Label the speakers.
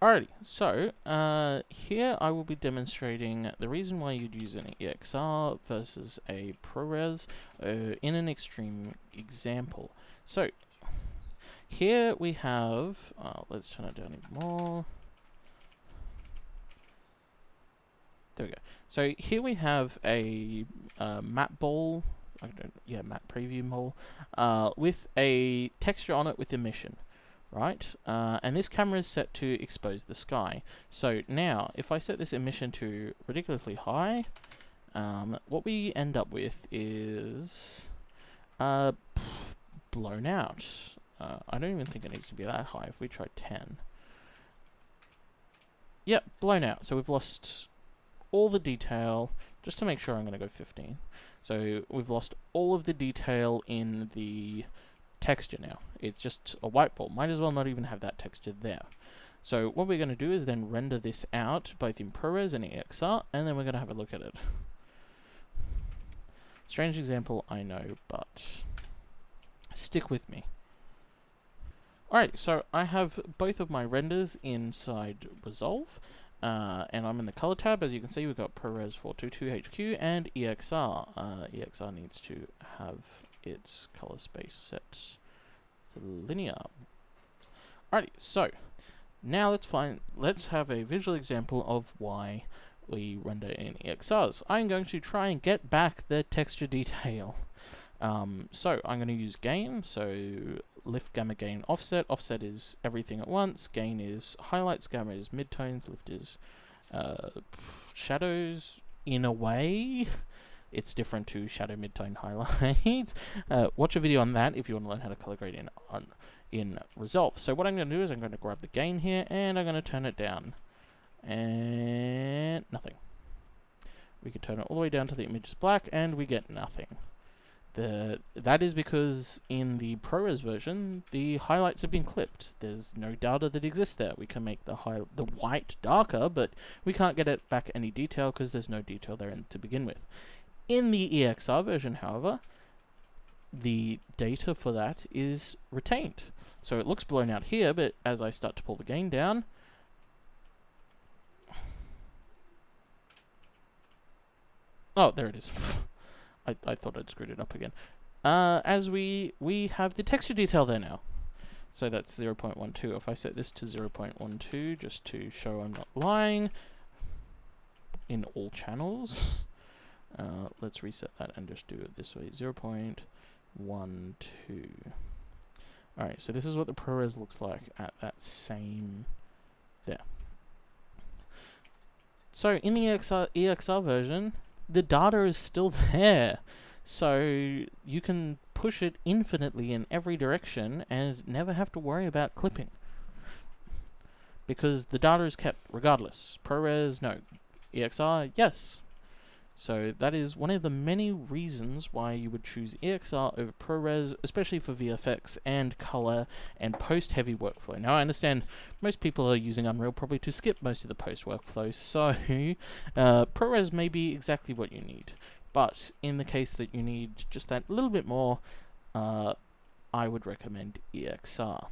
Speaker 1: Alrighty, so here I will be demonstrating the reason why you'd use an EXR versus a ProRes in an extreme example. So here we have, let's turn it down even more. There we go. So here we have a map ball, map preview ball, with a texture on it with emission. Right, and this camera is set to expose the sky. So now, if I set this emission to ridiculously high, what we end up with is blown out. I don't even think it needs to be that high. If we try 10, yep, blown out. So we've lost all the detail. Just to make sure, I'm going to go 15. So we've lost all of the detail in the texture now. It's just a white ball. Might as well not even have that texture there. So what we're going to do is then render this out both in ProRes and EXR, and then we're going to have a look at it. Strange example, I know, but stick with me. Alright, so I have both of my renders inside Resolve, and I'm in the color tab. As you can see, we've got ProRes 422HQ and EXR. EXR needs to have its color space set to linear. Alrighty, so now let's have a visual example of why we render in EXRs. I'm going to try and get back the texture detail. So I'm going to use gain, so lift, gamma, gain, offset. Offset is everything at once, gain is highlights, gamma is midtones, lift is shadows in a way. It's different to shadow, midtone, highlights. Watch a video on that if you want to learn how to color grade in Resolve. So what I'm going to do is I'm going to grab the gain here and I'm going to turn it down. And nothing. We can turn it all the way down to the image is black and we get nothing. That is because in the ProRes version, the highlights have been clipped. There's no data that exists there. We can make the white darker, but we can't get it back any detail because there's no detail there to begin with. In the EXR version, however, the data for that is retained. So it looks blown out here, but as I start to pull the gain down, oh, there it is. I thought I'd screwed it up again. As we have the texture detail there now. So that's 0.12. If I set this to 0.12, just to show I'm not lying, in all channels, let's reset that and just do it this way, 0.12. Alright, so this is what the ProRes looks like at that same there. So in the EXR version, the data is still there. So you can push it infinitely in every direction and never have to worry about clipping. Because the data is kept regardless. ProRes, no. EXR, yes. So that is one of the many reasons why you would choose EXR over ProRes, especially for VFX and color and post-heavy workflow. Now I understand most people are using Unreal probably to skip most of the post workflow, so ProRes may be exactly what you need. But in the case that you need just that little bit more, I would recommend EXR.